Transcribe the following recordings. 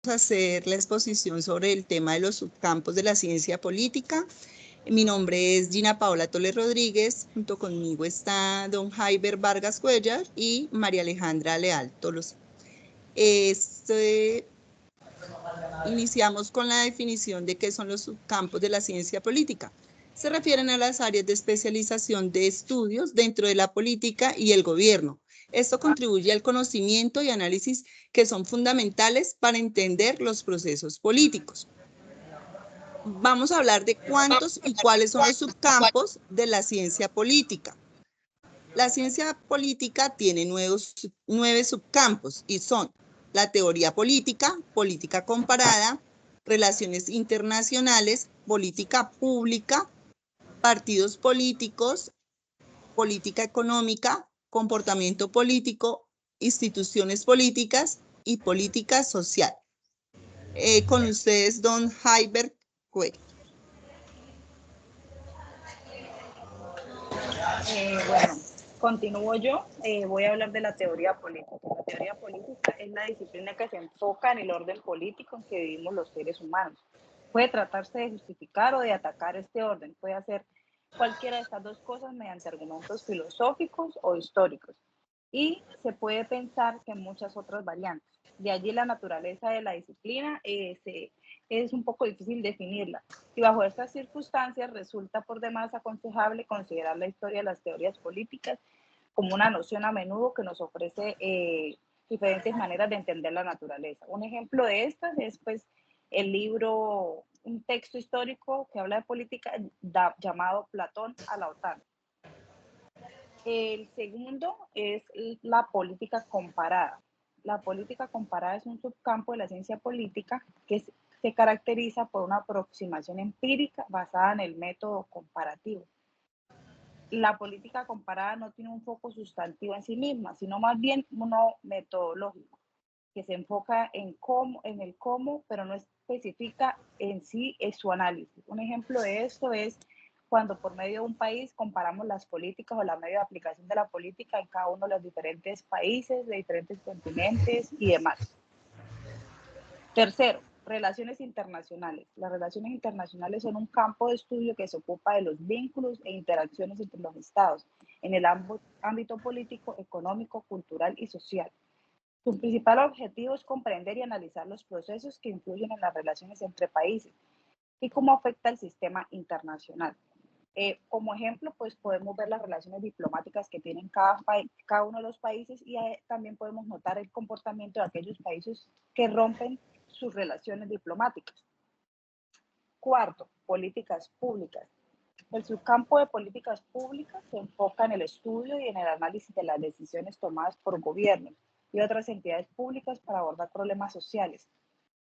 a hacer la exposición sobre el tema de los subcampos de la ciencia política. Mi nombre es Gina Paola Toles Rodríguez, junto conmigo está don Jaiber Vargas Cuellar y María Alejandra Leal Tolos. Iniciamos con la definición de qué son los subcampos de la ciencia política. Se refieren a las áreas de especialización de estudios dentro de la política y el gobierno. Esto contribuye al conocimiento y análisis que son fundamentales para entender los procesos políticos. Vamos a hablar de cuántos y cuáles son los subcampos de la ciencia política. La ciencia política tiene 9 subcampos y son la teoría política, política comparada, relaciones internacionales, política pública, partidos políticos, política económica, comportamiento político, instituciones políticas y política social. Con ustedes, don Jaiber Cuellar. Bueno, continúo yo. Voy a hablar de la teoría política. La teoría política es la disciplina que se enfoca en el orden político en que vivimos los seres humanos. Puede tratarse de justificar o de atacar este orden. Puede hacer cualquiera de estas dos cosas mediante argumentos filosóficos o históricos. Y se puede pensar que en muchas otras variantes. De allí la naturaleza de la disciplina es un poco difícil definirla. Y bajo estas circunstancias resulta por demás aconsejable considerar la historia de las teorías políticas como una noción a menudo que nos ofrece diferentes maneras de entender la naturaleza. Un ejemplo de estas es pues el libro, un texto histórico que habla de política llamado Platón a la OTAN. El segundo es la política comparada. La política comparada es un subcampo de la ciencia política que se caracteriza por una aproximación empírica basada en el método comparativo. La política comparada no tiene un foco sustantivo en sí misma, sino más bien uno metodológico, que se enfoca en el cómo, pero no especifica en sí su análisis. Un ejemplo de esto es cuando por medio de un país comparamos las políticas o la medio de aplicación de la política en cada uno de los diferentes países, de diferentes continentes y demás. Tercero, relaciones internacionales. Las relaciones internacionales son un campo de estudio que se ocupa de los vínculos e interacciones entre los estados en el ámbito político, económico, cultural y social. Su principal objetivo es comprender y analizar los procesos que influyen en las relaciones entre países y cómo afecta el sistema internacional. Como ejemplo, pues podemos ver las relaciones diplomáticas que tienen cada uno de los países y también podemos notar el comportamiento de aquellos países que rompen sus relaciones diplomáticas. Cuarto, políticas públicas. El subcampo de políticas públicas se enfoca en el estudio y en el análisis de las decisiones tomadas por gobiernos y otras entidades públicas para abordar problemas sociales,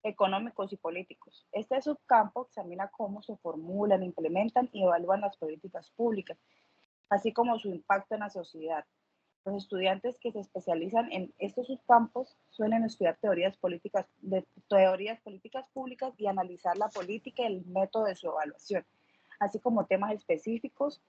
económicos y políticos. Este subcampo examina cómo se formulan, implementan y evalúan las políticas públicas, así como su impacto en la sociedad. Los estudiantes que se especializan en estos subcampos suelen estudiar teorías políticas públicas y analizar la política y el método de su evaluación, así como temas específicos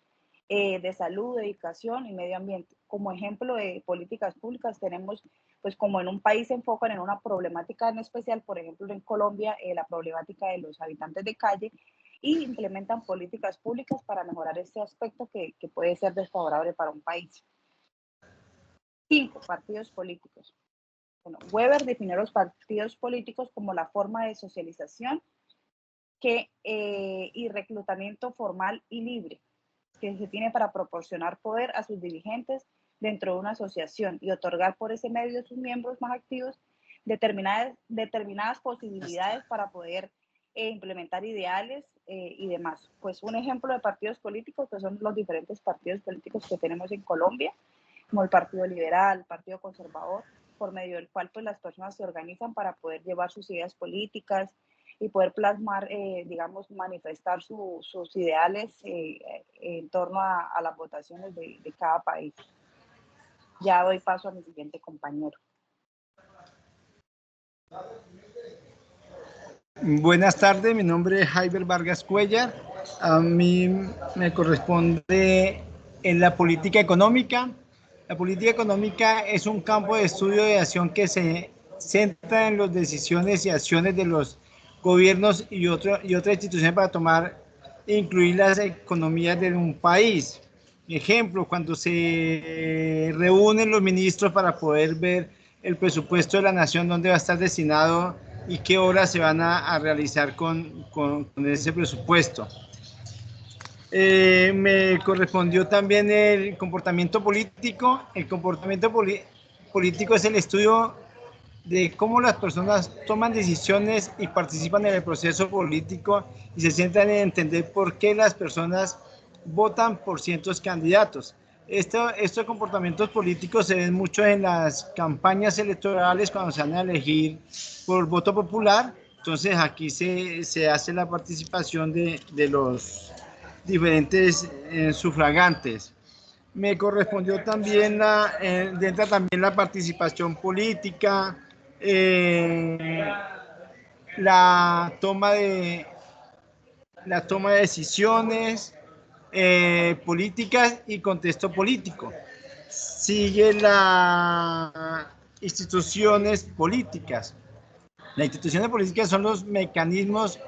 de salud, educación y medio ambiente. Como ejemplo de políticas públicas tenemos, pues como en un país se enfocan en una problemática en especial, por ejemplo en Colombia, la problemática de los habitantes de calle, y implementan políticas públicas para mejorar este aspecto que puede ser desfavorable para un país. 5. Partidos políticos. Bueno, Weber definió los partidos políticos como la forma de socialización y reclutamiento formal y libre que se tiene para proporcionar poder a sus dirigentes dentro de una asociación y otorgar por ese medio a sus miembros más activos determinadas posibilidades para poder implementar ideales y demás. Pues un ejemplo de partidos políticos pues son los diferentes partidos políticos que tenemos en Colombia, como el Partido Liberal, el Partido Conservador, por medio del cual pues las personas se organizan para poder llevar sus ideas políticas y poder plasmar, digamos, manifestar sus ideales en torno a las votaciones de cada país. Ya doy paso a mi siguiente compañero. Buenas tardes, mi nombre es Jaiber Vargas Cuellar. A mí me corresponde en la política económica. La política económica es un campo de estudio de acción que se centra en las decisiones y acciones de los gobiernos y otras instituciones para tomar e incluir las economías de un país. Ejemplo, cuando se reúnen los ministros para poder ver el presupuesto de la nación, dónde va a estar destinado y qué obras se van a realizar con ese presupuesto. Me correspondió también el comportamiento político. El comportamiento político es el estudio de cómo las personas toman decisiones y participan en el proceso político y se centran en entender por qué las personas votan por ciertos candidatos. Estos comportamientos políticos se ven mucho en las campañas electorales cuando se van a elegir por voto popular. Entonces aquí se hace la participación de los diferentes sufragantes. Me correspondió también dentro también la participación política, la toma de decisiones políticas y contexto político. Sigue las instituciones políticas. Las instituciones políticas son los mecanismos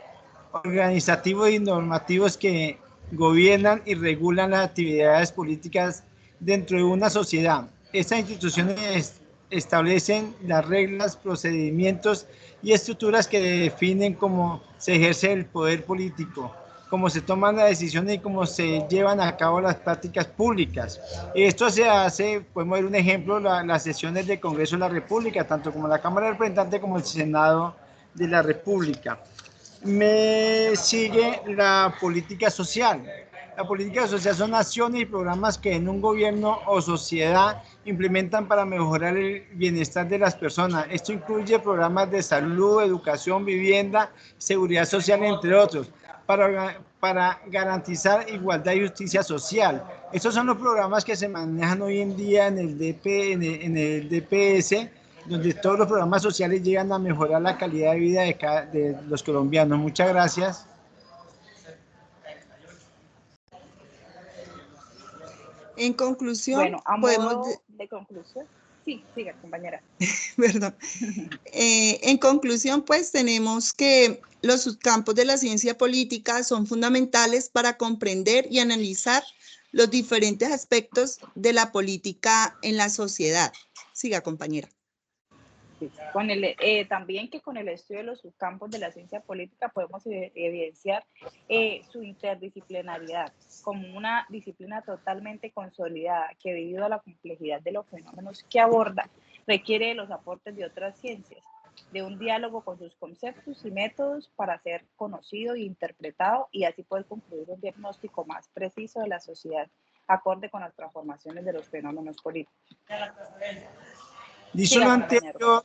organizativos y normativos que gobiernan y regulan las actividades políticas dentro de una sociedad. Estas instituciones establecen las reglas, procedimientos y estructuras que definen cómo se ejerce el poder político, cómo se toman las decisiones y cómo se llevan a cabo las prácticas públicas. Esto se hace, podemos ver un ejemplo, las sesiones del Congreso de la República, tanto como la Cámara de Representantes como el Senado de la República. Me sigue la política social. La política social son acciones y programas que en un gobierno o sociedad implementan para mejorar el bienestar de las personas. Esto incluye programas de salud, educación, vivienda, seguridad social, entre otros, para garantizar igualdad y justicia social. Estos son los programas que se manejan hoy en día en el DPS, donde todos los programas sociales llegan a mejorar la calidad de vida de los colombianos. Muchas gracias. En conclusión, bueno, a modo de conclusión, sí, siga, compañera. Perdón. En conclusión, pues tenemos que los subcampos de la ciencia política son fundamentales para comprender y analizar los diferentes aspectos de la política en la sociedad. Siga, compañera. También que con el estudio de los subcampos de la ciencia política podemos evidenciar su interdisciplinariedad como una disciplina totalmente consolidada que, debido a la complejidad de los fenómenos que aborda, requiere de los aportes de otras ciencias, de un diálogo con sus conceptos y métodos para ser conocido e interpretado y así poder concluir un diagnóstico más preciso de la sociedad acorde con las transformaciones de los fenómenos políticos. Dicho lo anterior,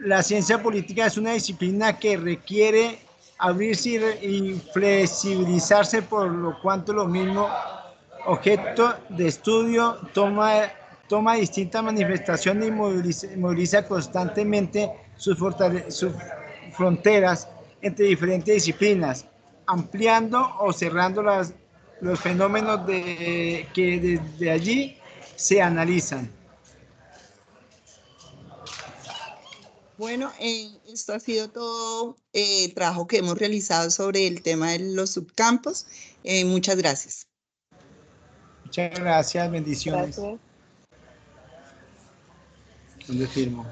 la ciencia política es una disciplina que requiere abrirse y flexibilizarse, por lo cuanto lo mismo objeto de estudio toma distintas manifestaciones y moviliza constantemente sus fronteras entre diferentes disciplinas, ampliando o cerrando los fenómenos que desde allí se analizan. Bueno, esto ha sido todo el trabajo que hemos realizado sobre el tema de los subcampos. Muchas gracias. Muchas gracias, bendiciones. Gracias. ¿Dónde firmo?